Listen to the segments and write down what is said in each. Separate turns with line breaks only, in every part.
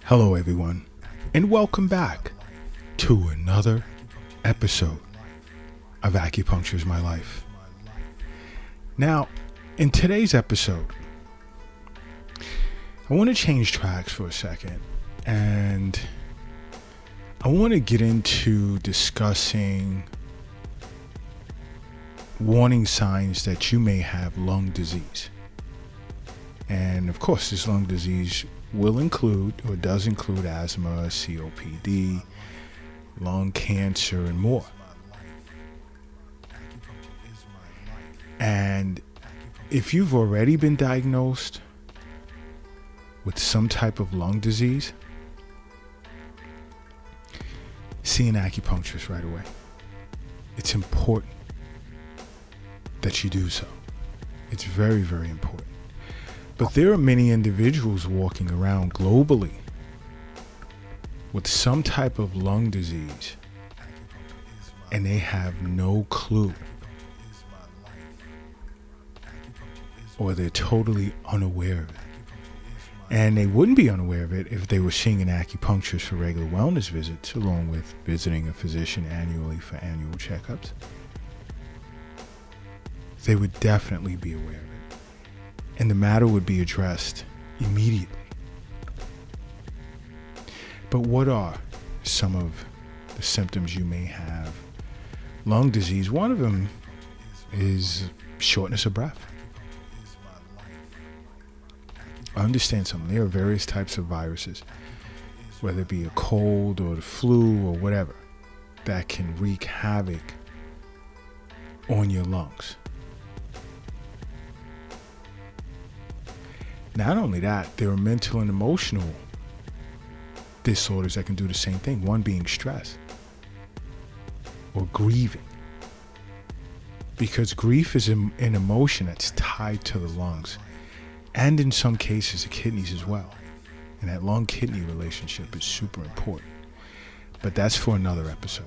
Hello, everyone, and welcome back to another episode of Acupuncture is My Life. Now, in today's episode, I want to change tracks for a second, and I want to get into discussing warning signs that you may have lung disease. And of course, this lung disease will include or does include asthma, COPD, lung cancer, and more. And if you've already been diagnosed with some type of lung disease, see an acupuncturist right away. It's important that you do so. It's very, very important. But there are many individuals walking around globally with some type of lung disease, and they have no clue, or they're totally unaware of it. And they wouldn't be unaware of it if they were seeing an acupuncturist for regular wellness visits, along with visiting a physician annually for annual checkups. They would definitely be aware of it. And the matter would be addressed immediately. But what are some of the symptoms you may have? Lung disease, one of them is shortness of breath. Understand something, there are various types of viruses, whether it be a cold or the flu or whatever, that can wreak havoc on your lungs. Not only that, there are mental and emotional disorders that can do the same thing. One being stress or grieving. Because grief is an emotion that's tied to the lungs, and in some cases the kidneys as well. And that lung-kidney relationship is super important. But that's for another episode.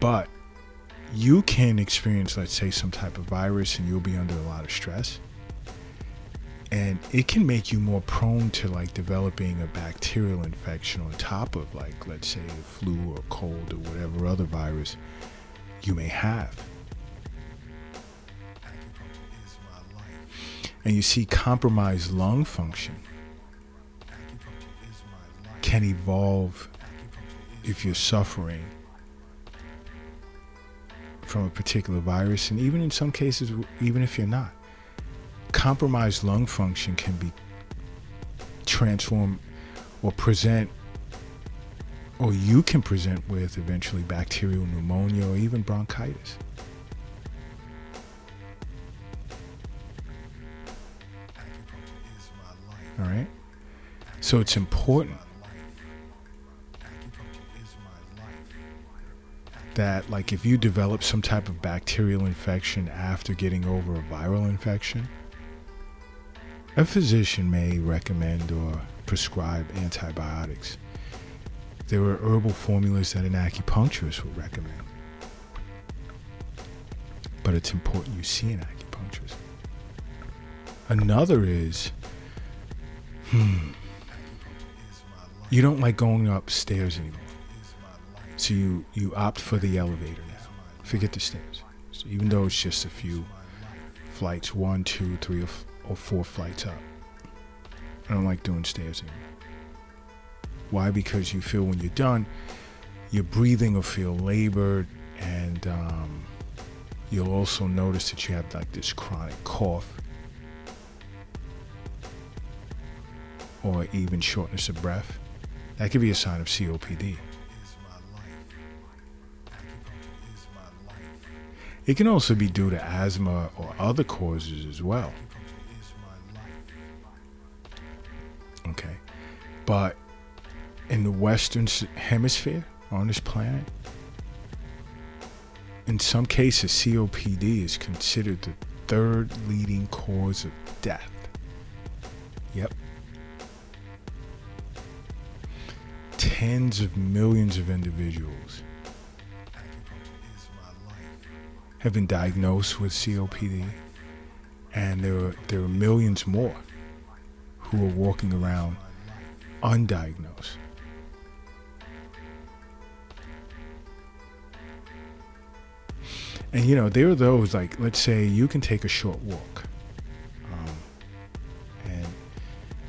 But you can experience, let's say, some type of virus, and you'll be under a lot of stress. And it can make you more prone to developing a bacterial infection on top of let's say, a flu or cold or whatever other virus you may have. And you see, compromised lung function can evolve if you're suffering from a particular virus, and even in some cases, even if you're not. Compromised lung function can be transformed or present, or you can present with eventually bacterial pneumonia or even bronchitis. All right? So it's important that if you develop some type of bacterial infection after getting over a viral infection, a physician may recommend or prescribe antibiotics. There are herbal formulas that an acupuncturist would recommend. But it's important you see an acupuncturist. Another is, you don't like going upstairs anymore. So you opt for the elevator now. Forget the stairs. So even though it's just a few flights, 1, 2, 3, or 4 flights up, I don't like doing stairs anymore. Why? Because you feel when you're done, your breathing will feel labored, and you'll also notice that you have this chronic cough, or even shortness of breath. That could be a sign of COPD. It can also be due to asthma or other causes as well. Okay. But in the Western Hemisphere, on this planet, in some cases, COPD is considered the third leading cause of death. Yep. Tens of millions of individuals have been diagnosed with COPD, And there are millions more who are walking around undiagnosed. And there are those, like, let's say you can take a short walk,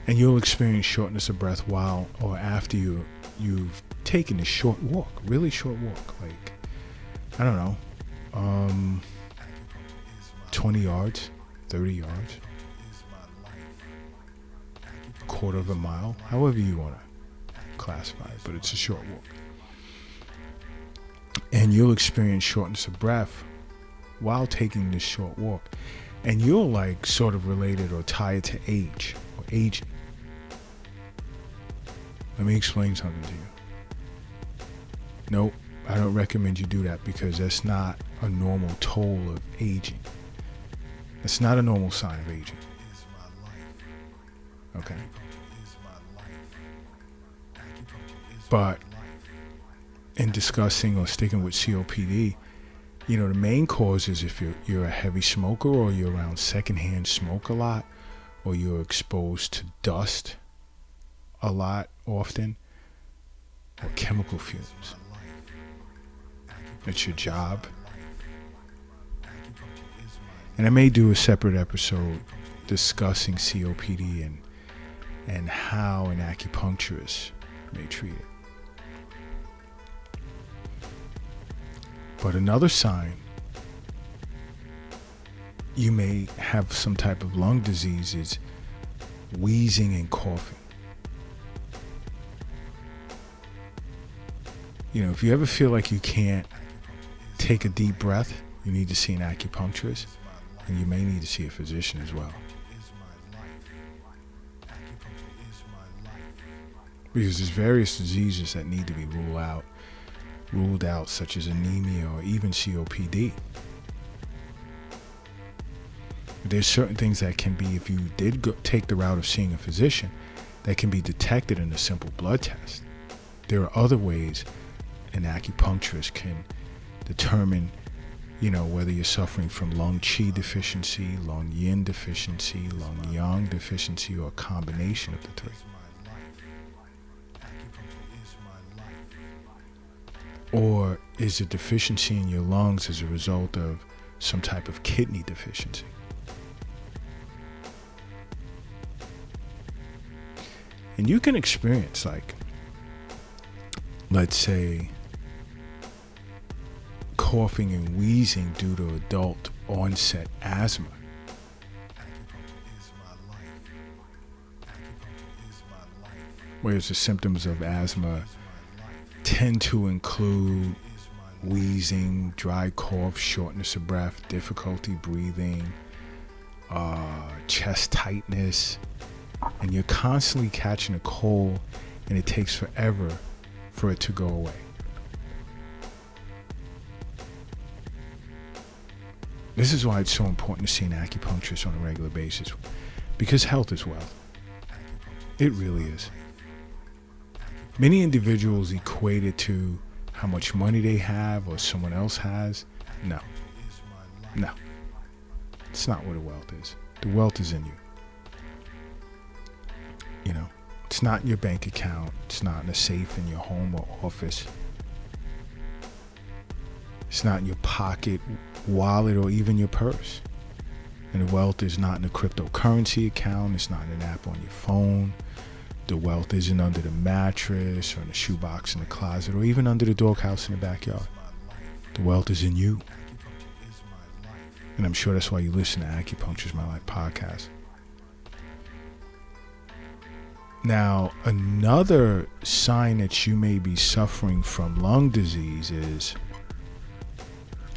and you'll experience shortness of breath while or after you've taken a short walk, really short walk, like, I don't know, 20 yards, 30 yards, quarter of a mile, however you want to classify it, but it's a short walk. And you'll experience shortness of breath while taking this short walk. And you'll, like, sort of relate it or tie it to age or aging. Let me explain something to you. Nope, I don't recommend you do that, because that's not a normal toll of aging. It's not a normal sign of aging. Okay? But in discussing or sticking with COPD, the main cause is if you're a heavy smoker, or you're around secondhand smoke a lot, or you're exposed to dust a lot often, or chemical fumes. It's your job. And I may do a separate episode discussing COPD and how an acupuncturist may treat it. But another sign you may have some type of lung disease is wheezing and coughing. If you ever feel like you can't take a deep breath, you need to see an acupuncturist, and you may need to see a physician as well. Because there's various diseases that need to be ruled out, such as anemia or even COPD. There's certain things that can be, if you did take the route of seeing a physician, that can be detected in a simple blood test. There are other ways an acupuncturist can determine, whether you're suffering from lung qi deficiency, lung yin deficiency, lung yang deficiency, or a combination of the three. Or is a deficiency in your lungs as a result of some type of kidney deficiency? And you can experience, like, let's say, coughing and wheezing due to adult onset asthma. Whereas the symptoms of asthma tend to include wheezing, dry cough, shortness of breath, difficulty breathing, chest tightness, and you're constantly catching a cold, and it takes forever for it to go away. This is why it's so important to see an acupuncturist on a regular basis, because health is wealth. It really is. Many individuals equate it to how much money they have or someone else has. No. It's not where the wealth is. The wealth is in you. It's not in your bank account. It's not in a safe in your home or office. It's not in your pocket, wallet, or even your purse. And the wealth is not in a cryptocurrency account. It's not in an app on your phone. The wealth isn't under the mattress or in the shoebox in the closet or even under the doghouse in the backyard. The wealth is in you. And I'm sure that's why you listen to Acupuncture is My Life podcast. Now, another sign that you may be suffering from lung disease is,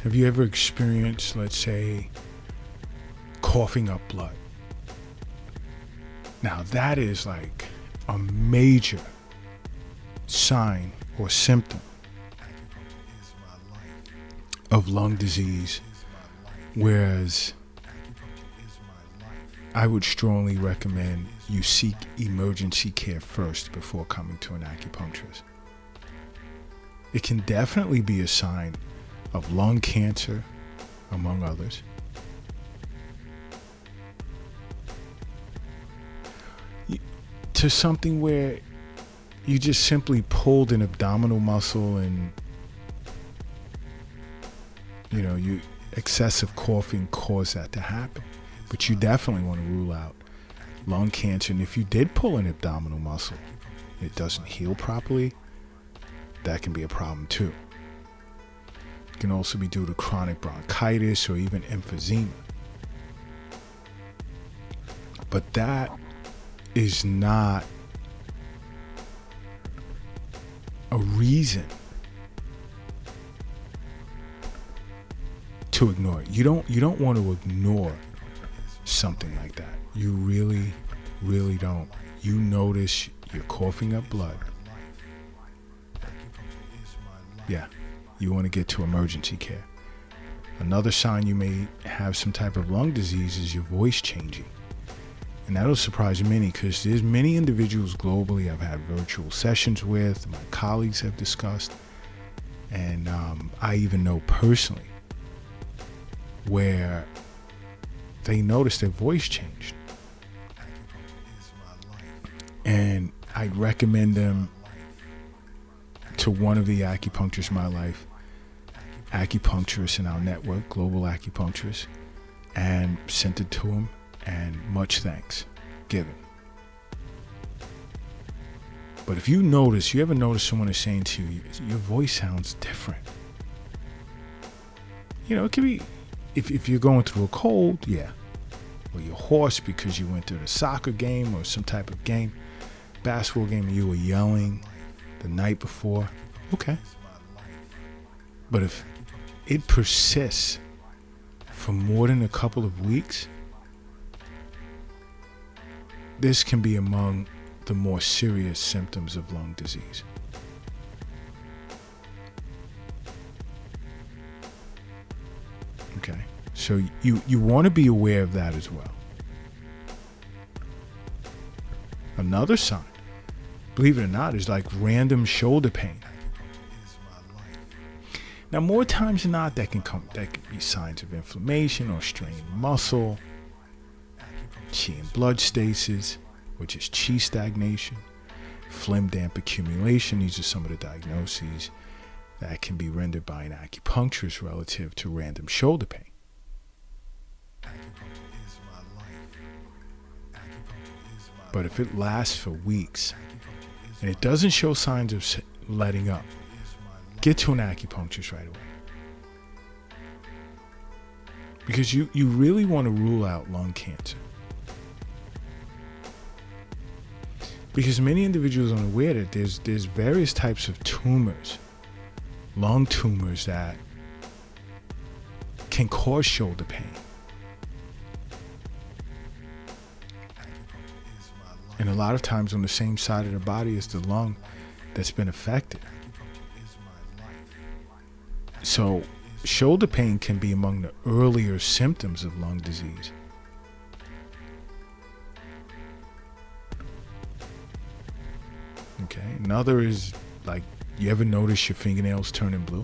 have you ever experienced, let's say, coughing up blood? Now, that is like a major sign or symptom of lung disease, whereas I would strongly recommend you seek emergency care first before coming to an acupuncturist. It can definitely be a sign of lung cancer, among others. to something where you just simply pulled an abdominal muscle and, you excessive coughing caused that to happen. But you definitely want to rule out lung cancer. And if you did pull an abdominal muscle, it doesn't heal properly, that can be a problem too. It can also be due to chronic bronchitis or even emphysema. But that is not a reason to ignore it. You don't want to ignore something like that. You really, really don't. You notice you're coughing up blood. Yeah, you want to get to emergency care. Another sign you may have some type of lung disease is your voice changing. And that'll surprise many, because there's many individuals globally I've had virtual sessions with, my colleagues have discussed, and I even know personally where they noticed their voice changed. And I'd recommend them to one of the acupuncturists in my life, acupuncturists in our network, global acupuncturists, and sent it to him, and much thanks given. But if you ever notice someone is saying to you, your voice sounds different. It could be, if you're going through a cold, yeah. Or you're hoarse because you went to the soccer game or some type of game, basketball game, and you were yelling the night before, okay. But if it persists for more than a couple of weeks, this can be among the more serious symptoms of lung disease. Okay, so you want to be aware of that as well. Another sign, believe it or not, is like random shoulder pain. Now, more times than not, that can be signs of inflammation or strained muscle, qi and blood stasis, which is qi stagnation, phlegm damp accumulation. These are some of the diagnoses that can be rendered by an acupuncturist relative to random shoulder pain. But if it lasts for weeks and it doesn't show signs of letting up, get to an acupuncturist right away. Because you really want to rule out lung cancer. Because many individuals aren't aware that there's various types of tumors, lung tumors, that can cause shoulder pain. And a lot of times on the same side of the body as the lung that's been affected. So shoulder pain can be among the earlier symptoms of lung disease. Okay, another is like, you ever notice your fingernails turning blue?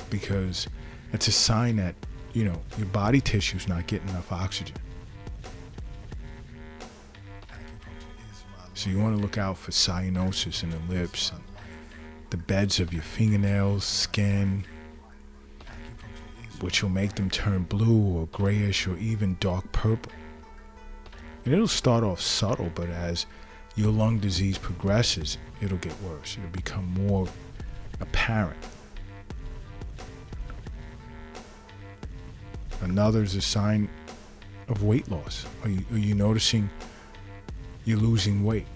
Because it's a sign that, your body tissue's not getting enough oxygen. So you want to look out for cyanosis in the lips and the beds of your fingernails, skin, which will make them turn blue or grayish or even dark purple. And it'll start off subtle, but as your lung disease progresses, it'll get worse. It'll become more apparent. Another is a sign of weight loss. Are you noticing you're losing weight?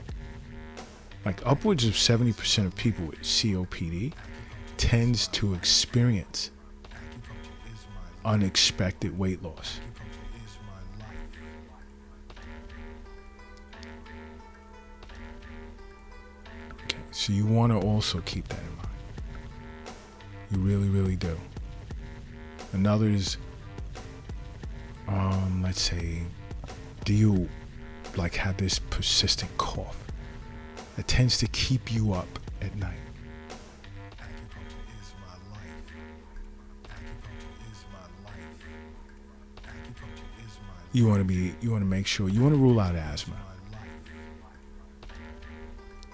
Like upwards of 70% of people with COPD tends to experience unexpected weight loss. Okay, so you want to also keep that in mind. You really, really do. Another is, let's say, do you have this persistent cough that tends to keep you up at night? You want to make sure, you want to rule out asthma.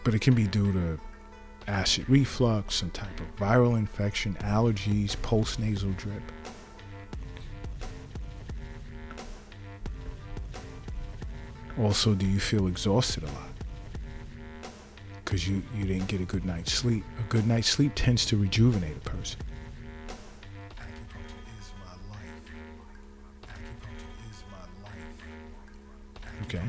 But it can be due to acid reflux, some type of viral infection, allergies, postnasal drip. Also, do you feel exhausted a lot? Because you didn't get a good night's sleep. A good night's sleep tends to rejuvenate a person. Okay?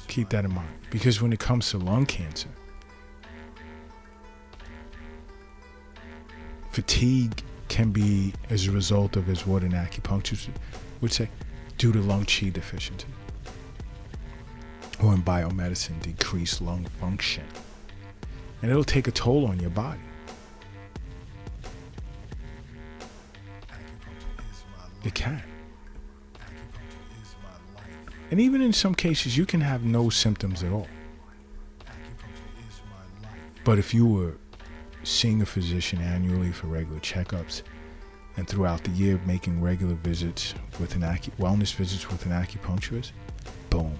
Keep that in mind. Because when it comes to lung cancer, fatigue can be as a result of, as what an acupuncturist would say, due to lung qi deficiency. Or in biomedicine, decreased lung function. And it'll take a toll on your body. It can. And even in some cases, you can have no symptoms at all. But if you were seeing a physician annually for regular checkups, and throughout the year making regular visits with wellness visits with an acupuncturist, boom,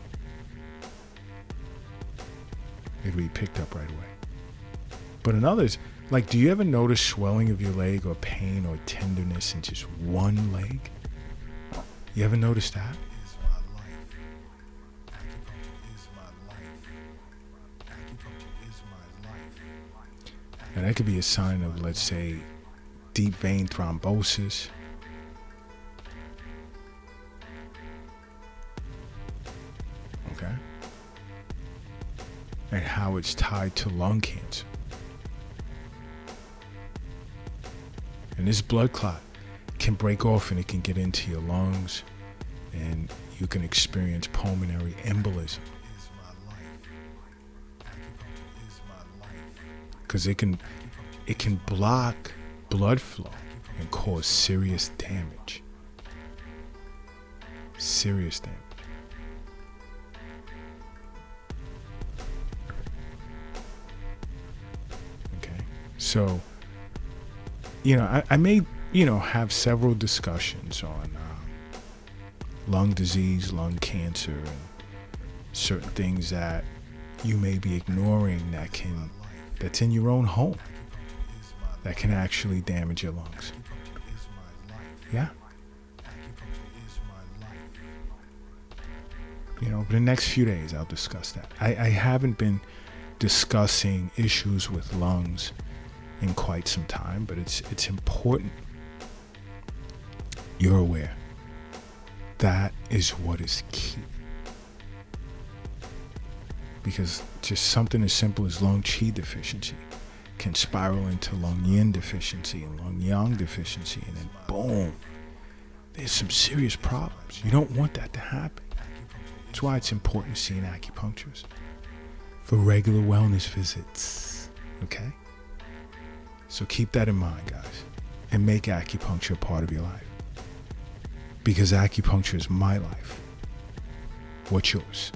it'd be picked up right away. But in others, like, do you ever notice swelling of your leg or pain or tenderness in just one leg? You ever notice that? And that could be a sign of, let's say, deep vein thrombosis. Okay? And how it's tied to lung cancer. And this blood clot can break off and it can get into your lungs, and you can experience pulmonary embolism. Because it can block blood flow and cause serious damage. Serious damage. Okay. So, I may, have several discussions on lung disease, lung cancer, and certain things that you may be ignoring that's in your own home that can actually damage your lungs. Yeah. But the next few days I'll discuss that. I haven't been discussing issues with lungs in quite some time, but it's important you're aware. That is what is key. Because just something as simple as lung qi deficiency can spiral into lung yin deficiency and lung yang deficiency, and then boom, there's some serious problems. You don't want that to happen. That's why it's important to see an acupuncturist for regular wellness visits. Okay? So keep that in mind, guys, and make acupuncture a part of your life. Because acupuncture is my life. What's yours?